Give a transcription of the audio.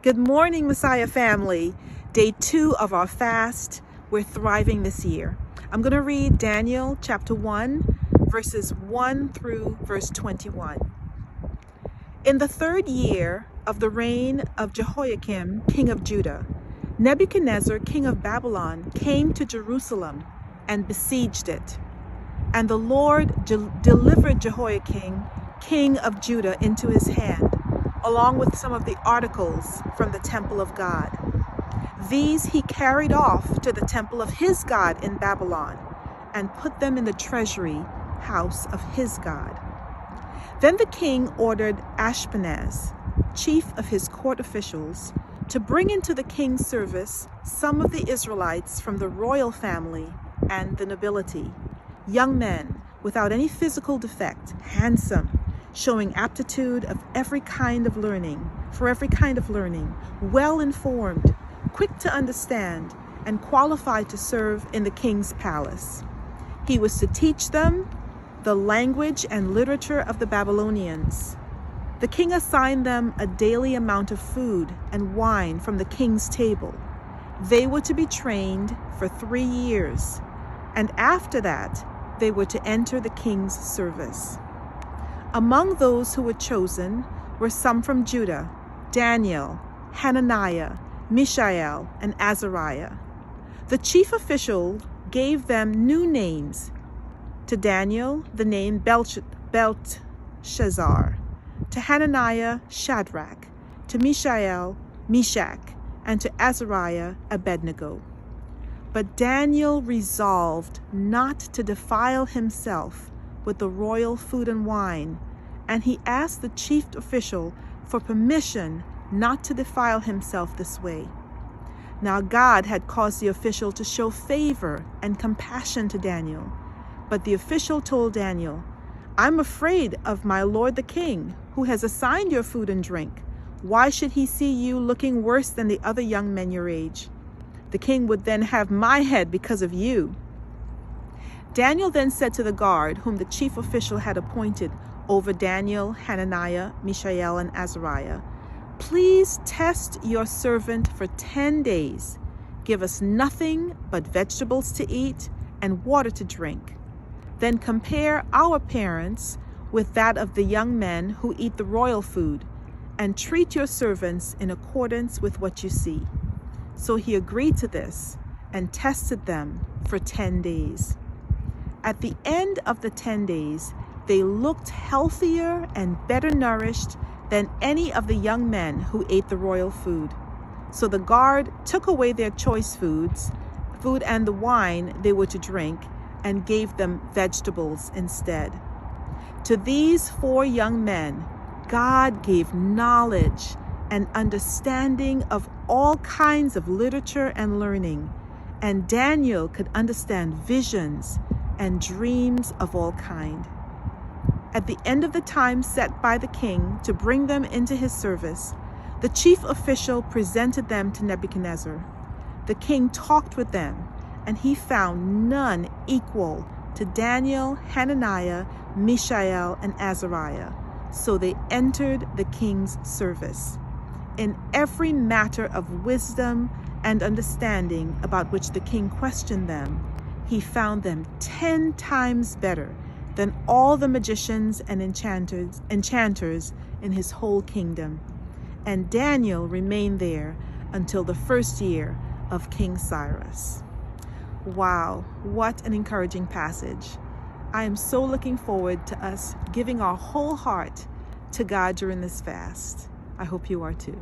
Good morning, Messiah family. Day 2 of our fast. We're thriving this year. I'm going to read Daniel chapter 1, verses 1 through verse 21. In the 3rd year of the reign of Jehoiakim, king of Judah, Nebuchadnezzar, king of Babylon, came to Jerusalem and besieged it. And the Lord delivered Jehoiakim, king of Judah, into his hand, along with some of the articles from the temple of God. These he carried off to the temple of his God in Babylon and put them in the treasury house of his God. Then the king ordered Ashpenaz, chief of his court officials, to bring into the king's service some of the Israelites from the royal family and the nobility, young men without any physical defect, handsome, showing aptitude of every kind of learning, well informed, quick to understand, and qualified to serve in the king's palace. He was to teach them the language and literature of the Babylonians. The king assigned them a daily amount of food and wine from the king's table. They were to be trained for 3 years, and after that, they were to enter the king's service. Among those who were chosen were some from Judah: Daniel, Hananiah, Mishael, and Azariah. The chief official gave them new names. To Daniel, the name Belteshazzar; to Hananiah, Shadrach; to Mishael, Meshach; and to Azariah, Abednego. But Daniel resolved not to defile himself with the royal food and wine, and he asked the chief official for permission not to defile himself this way. Now God had caused the official to show favor and compassion to Daniel, but the official told Daniel, "I'm afraid of my lord the king, who has assigned your food and drink. Why should he see you looking worse than the other young men your age? The king would then have my head because of you." Daniel then said to the guard, whom the chief official had appointed over Daniel, Hananiah, Mishael, and Azariah, "Please test your servant for 10 days. Give us nothing but vegetables to eat and water to drink. Then compare our appearance with that of the young men who eat the royal food, and treat your servants in accordance with what you see." So he agreed to this and tested them for 10 days. At the end of the 10 days, they looked healthier and better nourished than any of the young men who ate the royal food. So the guard took away their choice food and the wine they were to drink, and gave them vegetables instead. To these 4 young men, God gave knowledge and understanding of all kinds of literature and learning, and Daniel could understand visions and dreams of all kind. At the end of the time set by the king to bring them into his service, the chief official presented them to Nebuchadnezzar. The king talked with them, and he found none equal to Daniel, Hananiah, Mishael, and Azariah. So they entered the king's service. In every matter of wisdom and understanding about which the king questioned them, he found them 10 times better than all the magicians and enchanters in his whole kingdom. And Daniel remained there until the 1st year of King Cyrus. Wow, what an encouraging passage. I am so looking forward to us giving our whole heart to God during this fast. I hope you are too.